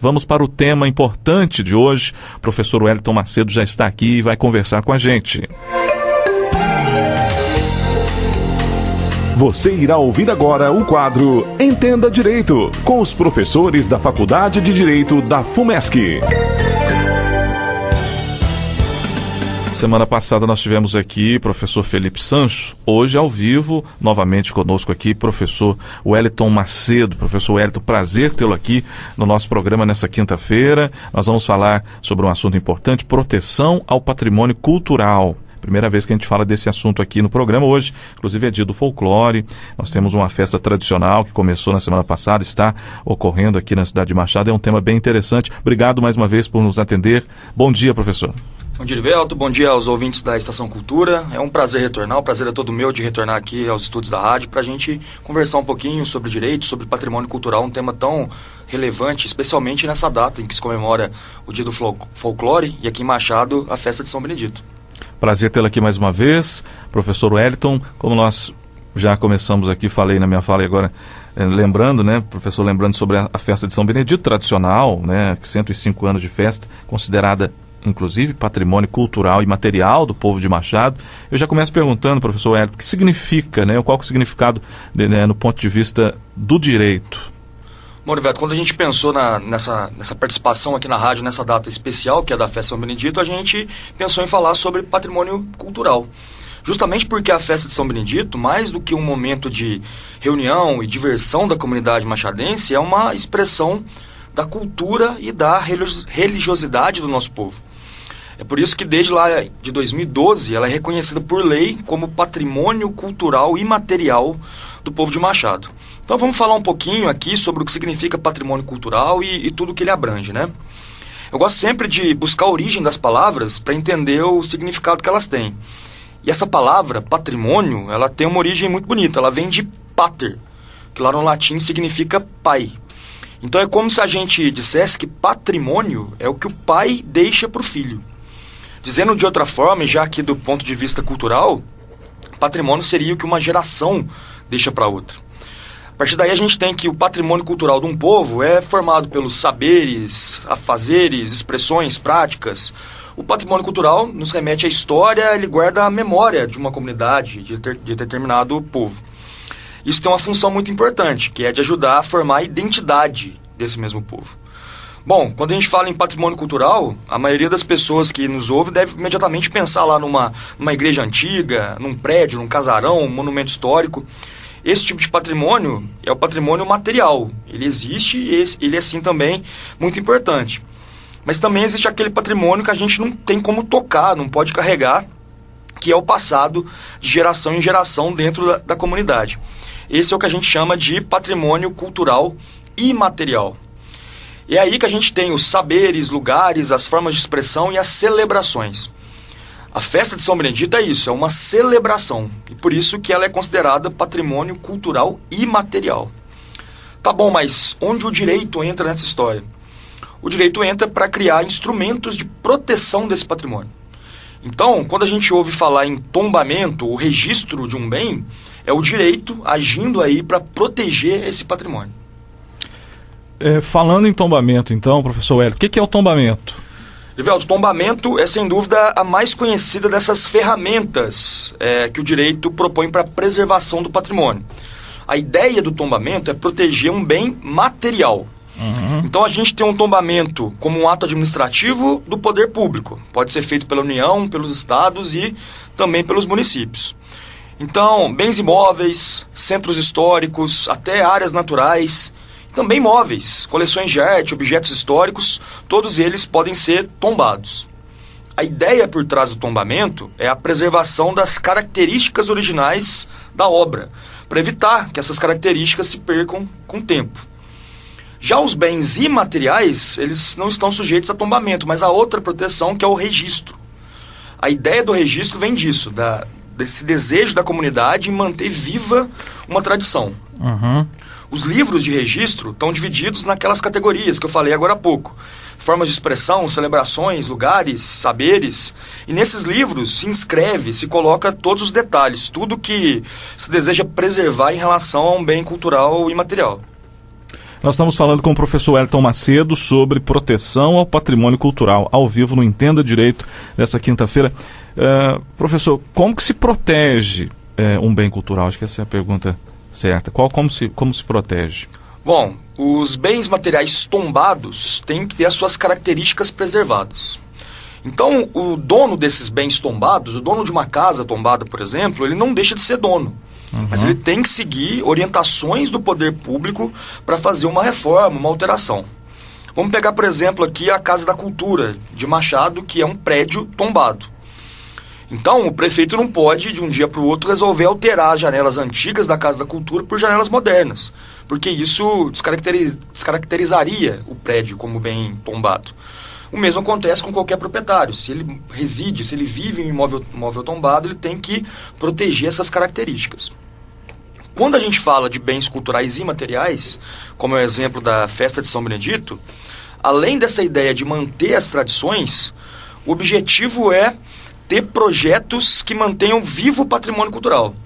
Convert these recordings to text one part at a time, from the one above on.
Vamos para o tema importante de hoje. O professor Wellington Macedo já está aqui e vai conversar com a gente. Você irá ouvir agora o quadro Entenda Direito, com os professores da Faculdade de Direito da FUMESC. Semana passada nós tivemos aqui o professor Felipe Sancho, hoje ao vivo, novamente conosco aqui, professor Wellington Macedo. Professor Wellington, prazer tê-lo aqui no nosso programa nessa quinta-feira. Nós vamos falar sobre um assunto importante, proteção ao patrimônio cultural. Primeira vez que a gente fala desse assunto aqui no programa hoje, inclusive é dia do folclore. Nós temos uma festa tradicional que começou na semana passada, está ocorrendo aqui na cidade de Machado. É um tema bem interessante. Obrigado mais uma vez por nos atender. Bom dia, professor. Bom dia, Livelto. Bom dia aos ouvintes da Estação Cultura. É um prazer retornar, o prazer é todo meu de retornar aqui aos estúdios da rádio para a gente conversar um pouquinho sobre direito, sobre patrimônio cultural, um tema tão relevante, especialmente nessa data em que se comemora o dia do folclore e aqui em Machado a festa de São Benedito. Prazer tê-lo aqui mais uma vez, professor Wellington. Como nós já começamos aqui, falei na minha fala e agora lembrando, né, professor, lembrando sobre a festa de São Benedito tradicional, né, 105 anos de festa, considerada inclusive patrimônio cultural e material do povo de Machado. Eu já começo perguntando, professor Wellington, o que significa, né, qual é o significado, né, no ponto de vista do direito? Bom, Livelto, quando a gente pensou nessa participação aqui na rádio, nessa data especial, que é da Festa São Benedito, a gente pensou em falar sobre patrimônio cultural. Justamente porque a Festa de São Benedito, mais do que um momento de reunião e diversão da comunidade machadense, é uma expressão da cultura e da religiosidade do nosso povo. É por isso que desde lá de 2012 ela é reconhecida por lei como patrimônio cultural imaterial do povo de Machado. Então vamos falar um pouquinho aqui sobre o que significa patrimônio cultural e tudo que ele abrange, né? Eu gosto sempre de buscar a origem das palavras para entender o significado que elas têm. E essa palavra, patrimônio, ela tem uma origem muito bonita. Ela vem de pater, que lá no latim significa pai. Então é como se a gente dissesse que patrimônio é o que o pai deixa para o filho. Dizendo de outra forma, já que do ponto de vista cultural, patrimônio seria o que uma geração deixa para outra. A partir daí a gente tem que o patrimônio cultural de um povo é formado pelos saberes, afazeres, expressões, práticas. O patrimônio cultural nos remete à história, ele guarda a memória de uma comunidade, de determinado povo. Isso tem uma função muito importante, que é de ajudar a formar a identidade desse mesmo povo. Bom, quando a gente fala em patrimônio cultural, a maioria das pessoas que nos ouve deve imediatamente pensar lá numa igreja antiga, num prédio, num casarão, um monumento histórico. Esse tipo de patrimônio é o patrimônio material. Ele existe e ele é, assim, também muito importante. Mas também existe aquele patrimônio que a gente não tem como tocar, não pode carregar, que é o passado de geração em geração dentro da comunidade. Esse é o que a gente chama de patrimônio cultural imaterial. É aí que a gente tem os saberes, lugares, as formas de expressão e as celebrações. A festa de São Benedito é isso, é uma celebração. E por isso que ela é considerada patrimônio cultural imaterial. Tá bom, mas onde o direito entra nessa história? O direito entra para criar instrumentos de proteção desse patrimônio. Então, quando a gente ouve falar em tombamento ou registro de um bem, é o direito agindo aí para proteger esse patrimônio. Falando em tombamento, então, professor Wellington, o que é o tombamento? Livelto, o tombamento é, sem dúvida, a mais conhecida dessas ferramentas que o direito propõe para a preservação do patrimônio. A ideia do tombamento é proteger um bem material. Uhum. Então, a gente tem um tombamento como um ato administrativo do poder público. Pode ser feito pela União, pelos estados e também pelos municípios. Então, bens imóveis, centros históricos, até áreas naturais, também móveis, coleções de arte, objetos históricos, todos eles podem ser tombados. A ideia por trás do tombamento é a preservação das características originais da obra, para evitar que essas características se percam com o tempo. Já os bens imateriais, eles não estão sujeitos a tombamento, mas a outra proteção, que é o registro. A ideia do registro vem disso, desse desejo da comunidade em manter viva uma tradição. Uhum. Os livros de registro estão divididos naquelas categorias que eu falei agora há pouco. Formas de expressão, celebrações, lugares, saberes. E nesses livros se inscreve, se coloca todos os detalhes, tudo que se deseja preservar em relação a um bem cultural imaterial. Nós estamos falando com o professor Wellington Macedo sobre proteção ao patrimônio cultural, ao vivo no Entenda Direito, nessa quinta-feira. Professor, como que se protege um bem cultural? Acho que essa é a pergunta certa. Como se protege? Bom, os bens materiais tombados têm que ter as suas características preservadas. Então, o dono desses bens tombados, o dono de uma casa tombada, por exemplo, ele não deixa de ser dono. Mas ele tem que seguir orientações do poder público para fazer uma reforma, uma alteração. Vamos pegar, por exemplo, aqui a Casa da Cultura de Machado, que é um prédio tombado. Então, o prefeito não pode, de um dia para o outro, resolver alterar as janelas antigas da Casa da Cultura por janelas modernas, porque isso descaracterizaria o prédio como bem tombado. O mesmo acontece com qualquer proprietário. Se ele reside, se ele vive em um imóvel tombado, ele tem que proteger essas características. Quando a gente fala de bens culturais imateriais, como é o exemplo da festa de São Benedito, além dessa ideia de manter as tradições, o objetivo é ter projetos que mantenham vivo o patrimônio cultural.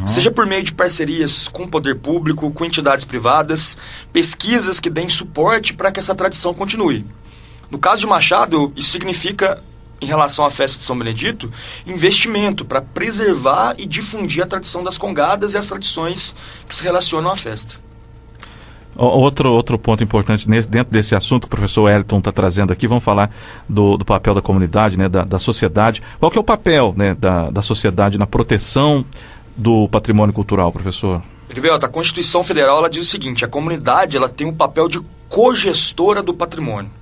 Seja por meio de parcerias com o poder público, com entidades privadas, pesquisas que deem suporte para que essa tradição continue. No caso de Machado, isso significa, em relação à festa de São Benedito, investimento para preservar e difundir a tradição das congadas e as tradições que se relacionam à festa. Outro ponto importante dentro desse assunto que o professor Wellington está trazendo aqui, vamos falar do papel da comunidade, né, da sociedade. Qual que é o papel, né, da sociedade na proteção do patrimônio cultural, professor? Erivelto, a Constituição Federal ela diz o seguinte: a comunidade ela tem o papel de cogestora do patrimônio.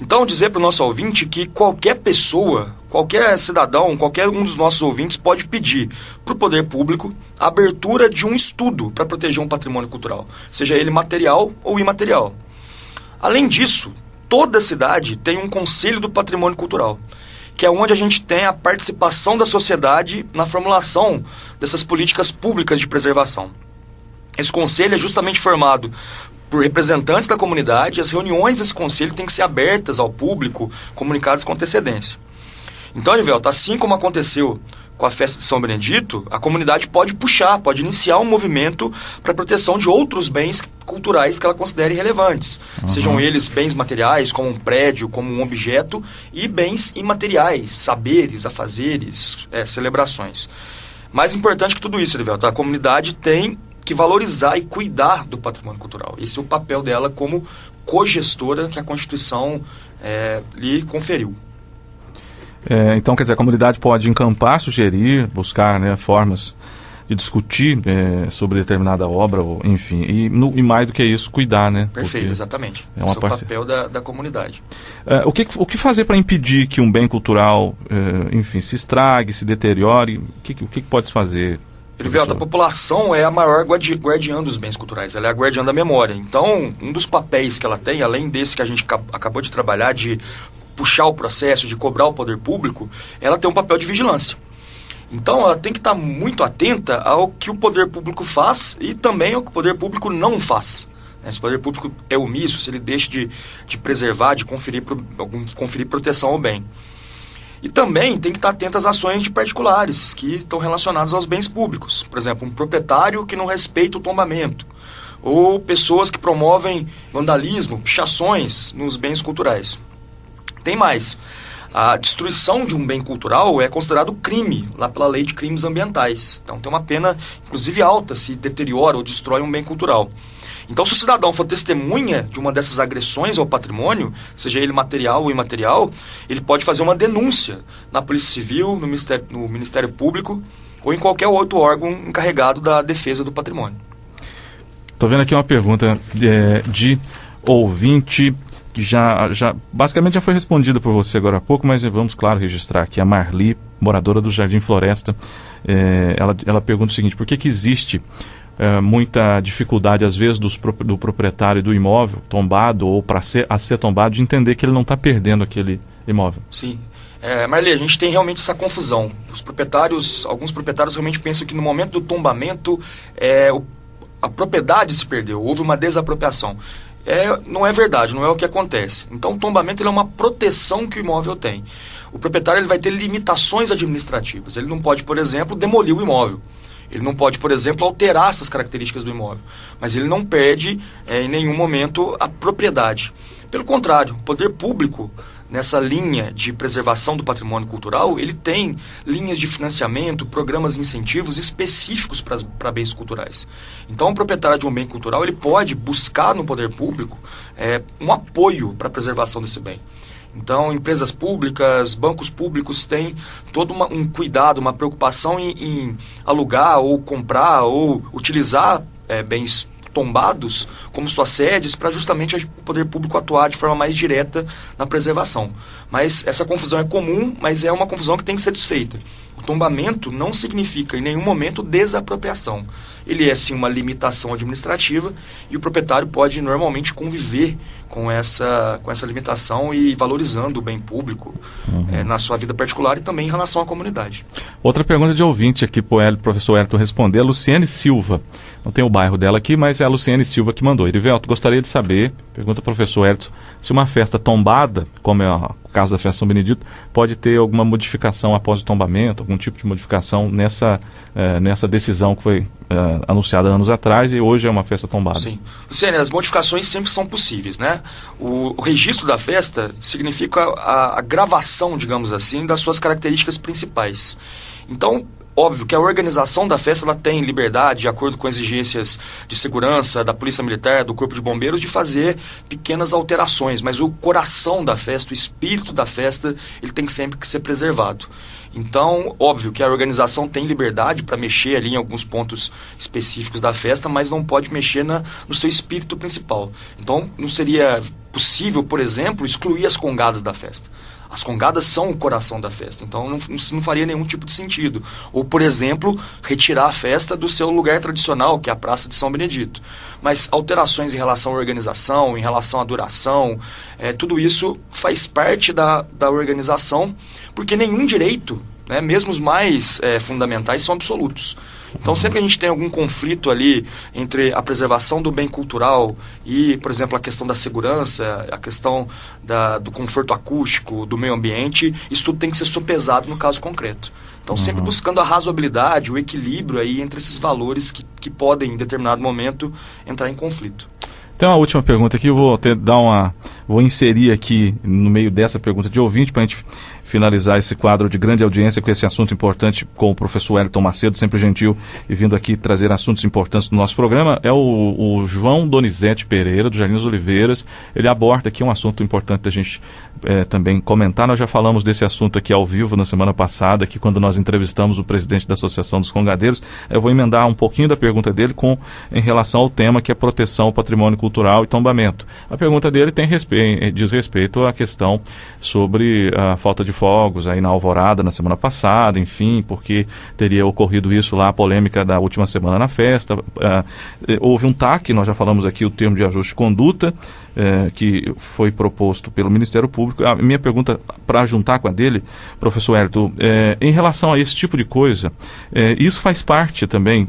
Então, dizer para o nosso ouvinte que qualquer pessoa, qualquer cidadão, qualquer um dos nossos ouvintes pode pedir para o poder público a abertura de um estudo para proteger um patrimônio cultural, seja ele material ou imaterial. Além disso, toda cidade tem um Conselho do Patrimônio Cultural, que é onde a gente tem a participação da sociedade na formulação dessas políticas públicas de preservação. Esse conselho é justamente formado por representantes da comunidade. As reuniões desse conselho têm que ser abertas ao público, comunicadas com antecedência. Então, Erivelto, assim como aconteceu com a festa de São Benedito, a comunidade pode iniciar um movimento para a proteção de outros bens culturais que ela considere relevantes. Sejam eles bens materiais, como um prédio, como um objeto, e bens imateriais, saberes, afazeres, celebrações. Mais importante que tudo isso, Erivelto, a comunidade tem que valorizar e cuidar do patrimônio cultural. Esse é o papel dela como cogestora que a Constituição lhe conferiu. Então, quer dizer, a comunidade pode encampar, sugerir, buscar, né, formas de discutir sobre determinada obra, ou, enfim, e mais do que isso, cuidar, né? Perfeito, porque exatamente. Esse é o papel da comunidade. O que fazer para impedir que um bem cultural, enfim, se estrague, se deteriore? O que pode se fazer? Erivelto, a população é a maior guardiã dos bens culturais, ela é a guardiã da memória. Então, um dos papéis que ela tem, além desse que a gente acabou de trabalhar, de puxar o processo, de cobrar o poder público, ela tem um papel de vigilância. Então, ela tem que estar muito atenta ao que o poder público faz e também ao que o poder público não faz. Se o poder público é omisso, se ele deixa de preservar, de conferir proteção ao bem. E também tem que estar atento às ações de particulares que estão relacionadas aos bens públicos. Por exemplo, um proprietário que não respeita o tombamento, ou pessoas que promovem vandalismo, pichações nos bens culturais. Tem mais. A destruição de um bem cultural é considerado crime, lá pela Lei de Crimes Ambientais. Então tem uma pena, inclusive alta, se deteriora ou destrói um bem cultural. Então, se o cidadão for testemunha de uma dessas agressões ao patrimônio, seja ele material ou imaterial, ele pode fazer uma denúncia na Polícia Civil, no Ministério Público ou em qualquer outro órgão encarregado da defesa do patrimônio. Estou vendo aqui uma pergunta de ouvinte que basicamente já foi respondida por você agora há pouco, mas vamos, claro, registrar aqui. A Marli, moradora do Jardim Floresta, ela pergunta o seguinte: por que existe muita dificuldade, às vezes, do proprietário do imóvel tombado ou a ser tombado, de entender que ele não está perdendo aquele imóvel? Sim. Marli, a gente tem realmente essa confusão. Alguns proprietários realmente pensam que no momento do tombamento a propriedade se perdeu, houve uma desapropriação. Não é verdade, não é o que acontece. Então, o tombamento ele é uma proteção que o imóvel tem. O proprietário ele vai ter limitações administrativas. Ele não pode, por exemplo, demolir o imóvel. Ele não pode, por exemplo, alterar essas características do imóvel, mas ele não perde em nenhum momento a propriedade. Pelo contrário, o poder público, nessa linha de preservação do patrimônio cultural, ele tem linhas de financiamento, programas de incentivos específicos para bens culturais. Então, o proprietário de um bem cultural, ele pode buscar no poder público um apoio para a preservação desse bem. Então, empresas públicas, bancos públicos têm todo um cuidado, uma preocupação em alugar ou comprar ou utilizar bens tombados como suas sedes para justamente o poder público atuar de forma mais direta na preservação. Mas essa confusão é comum, mas é uma confusão que tem que ser desfeita. O tombamento não significa em nenhum momento desapropriação. Ele é sim uma limitação administrativa e o proprietário pode normalmente conviver com essa limitação e valorizando o bem público na sua vida particular e também em relação à comunidade. Outra pergunta de ouvinte aqui para o professor Wellington responder, a Luciane Silva. Não tem o bairro dela aqui, mas é a Luciane Silva que mandou. Erivelto, gostaria de saber, pergunta ao professor Wellington, se uma festa tombada, como é o caso da festa São Benedito, pode ter alguma modificação após o tombamento, algum tipo de modificação nessa decisão que foi anunciada anos atrás e hoje é uma festa tombada. Sim. Luciane, as modificações sempre são possíveis, né? O registro da festa significa a gravação, digamos assim, das suas características principais. Então, óbvio que a organização da festa ela tem liberdade, de acordo com exigências de segurança da Polícia Militar, do Corpo de Bombeiros, de fazer pequenas alterações, mas o coração da festa, o espírito da festa, ele tem que sempre ser preservado. Então, óbvio que a organização tem liberdade para mexer ali em alguns pontos específicos da festa, mas não pode mexer no seu espírito principal. Então, não seria possível, por exemplo, excluir as congadas da festa. As congadas são o coração da festa, então não faria nenhum tipo de sentido. Ou, por exemplo, retirar a festa do seu lugar tradicional, que é a Praça de São Benedito. Mas alterações em relação à organização, em relação à duração, tudo isso faz parte da organização, porque nenhum direito, né, mesmo os mais fundamentais, são absolutos. Então, sempre que a gente tem algum conflito ali entre a preservação do bem cultural e, por exemplo, a questão da segurança, a questão do conforto acústico, do meio ambiente, isso tudo tem que ser sopesado no caso concreto. Então, sempre buscando a razoabilidade, o equilíbrio aí entre esses valores que podem, em determinado momento, entrar em conflito. Tem uma última pergunta aqui, eu vou inserir aqui no meio dessa pergunta de ouvinte para a gente finalizar esse quadro de grande audiência com esse assunto importante com o professor Wellington Macedo, sempre gentil e vindo aqui trazer assuntos importantes no nosso programa. É o João Donizete Pereira, do Jardim das Oliveiras. Ele aborda aqui um assunto importante da gente também comentar. Nós já falamos desse assunto aqui ao vivo na semana passada, aqui quando nós entrevistamos o presidente da Associação dos Congadeiros. Eu vou emendar um pouquinho da pergunta dele em relação ao tema que é proteção ao patrimônio cultural e tombamento. A pergunta dele diz respeito à questão sobre a falta de fogos aí na Alvorada na semana passada, enfim, porque teria ocorrido isso lá, a polêmica da última semana na festa. Houve um TAC, nós já falamos aqui o termo de ajuste de conduta, que foi proposto pelo Ministério Público. A minha pergunta, para juntar com a dele, professor Wellington, em relação a esse tipo de coisa, isso faz parte também,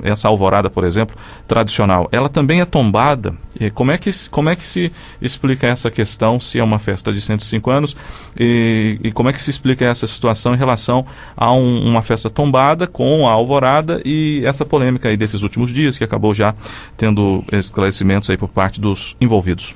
essa alvorada, por exemplo, tradicional, ela também é tombada? Como é que se explica essa questão, se é uma festa de 105 anos, e como é que se explica essa situação em relação a uma festa tombada com a alvorada e essa polêmica aí desses últimos dias, que acabou já tendo esclarecimentos aí por parte dos envolvidos?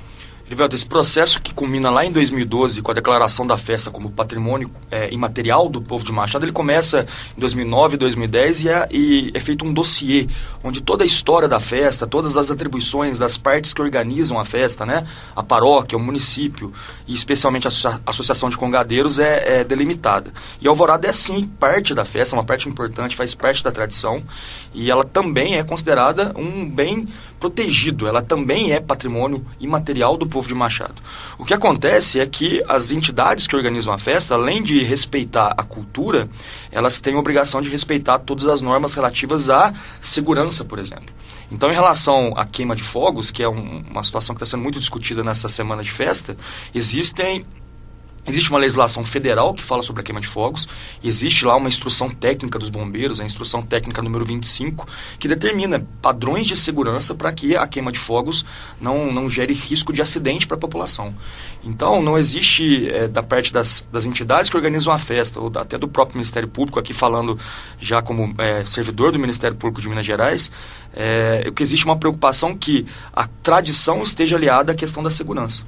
Erivelto, esse processo que culmina lá em 2012 com a declaração da festa como patrimônio imaterial do povo de Machado, ele começa em 2009, 2010 e é feito um dossiê onde toda a história da festa, todas as atribuições das partes que organizam a festa, né, a paróquia, o município e especialmente a Associação de Congadeiros é delimitada. E a alvorada é sim parte da festa, uma parte importante, faz parte da tradição e ela também é considerada um bem protegido, ela também é patrimônio imaterial do povo de Machado. O que acontece é que as entidades que organizam a festa, além de respeitar a cultura, elas têm a obrigação de respeitar todas as normas relativas à segurança, por exemplo. Então, em relação à queima de fogos, que é uma situação que está sendo muito discutida nessa semana de festa, existem Existe uma legislação federal que fala sobre a queima de fogos, e existe lá uma instrução técnica dos bombeiros, a instrução técnica número 25, que determina padrões de segurança para que a queima de fogos não gere risco de acidente para a população. Então, não existe, da parte das entidades que organizam a festa, ou até do próprio Ministério Público, aqui falando já como servidor do Ministério Público de Minas Gerais, que existe uma preocupação que a tradição esteja aliada à questão da segurança.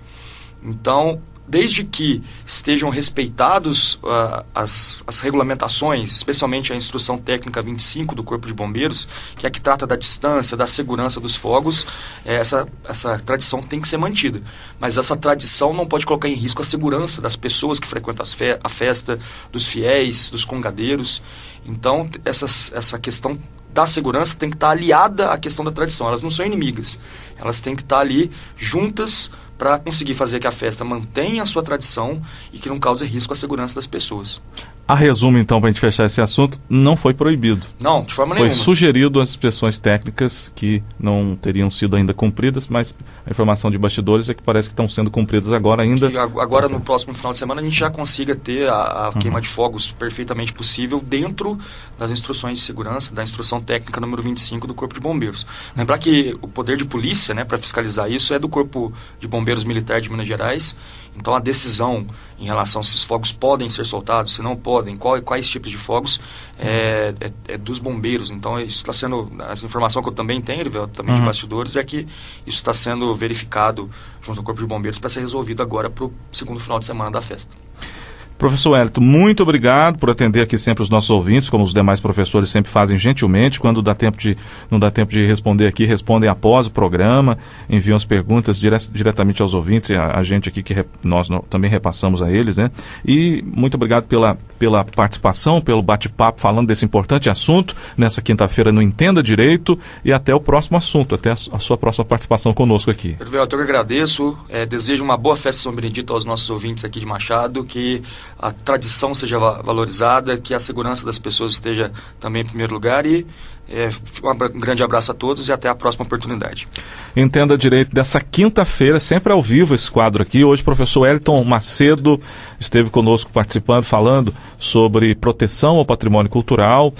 Então, desde que estejam respeitados as regulamentações, especialmente a Instrução Técnica 25 do Corpo de Bombeiros, que é a que trata da distância, da segurança dos fogos, essa tradição tem que ser mantida. Mas essa tradição não pode colocar em risco a segurança das pessoas que frequentam a festa, dos fiéis, dos congadeiros. Então, essa questão da segurança tem que estar aliada à questão da tradição. Elas não são inimigas. Elas têm que estar ali juntas para conseguir fazer que a festa mantenha a sua tradição e que não cause risco à segurança das pessoas. A resumo, então, para a gente fechar esse assunto, não foi proibido. Não, de forma nenhuma. Foi sugerido as inspeções técnicas que não teriam sido ainda cumpridas, mas a informação de bastidores é que parece que estão sendo cumpridas agora ainda. Que agora, no próximo final de semana, a gente já consiga ter a queima de fogos perfeitamente possível dentro das instruções de segurança, da instrução técnica número 25 do Corpo de Bombeiros. Lembrar que o poder de polícia, para fiscalizar isso, é do Corpo de Bombeiros Militar de Minas Gerais. Então, a decisão em relação se os fogos podem ser soltados, se não podem, quais tipos de fogos, é dos bombeiros. Então, isso está sendo, a informação que eu também tenho, também de bastidores, é que isso está sendo verificado junto ao Corpo de Bombeiros para ser resolvido agora para o segundo final de semana da festa. Professor Wellington, muito obrigado por atender aqui sempre os nossos ouvintes, como os demais professores sempre fazem gentilmente. Quando não dá tempo de responder aqui, respondem após o programa, enviam as perguntas diretamente aos ouvintes e a gente aqui que nós também repassamos a eles, né? E muito obrigado pela participação, pelo bate-papo falando desse importante assunto nessa quinta-feira no Entenda Direito, e até o próximo assunto, até a sua próxima participação conosco aqui. Eu que agradeço, desejo uma boa festa de São Benedito aos nossos ouvintes aqui de Machado, que a tradição seja valorizada, que a segurança das pessoas esteja também em primeiro lugar, e um grande abraço a todos e até a próxima oportunidade. Entenda Direito dessa quinta-feira, sempre ao vivo esse quadro aqui. Hoje o professor Wellington Macedo esteve conosco participando, falando sobre proteção ao patrimônio cultural.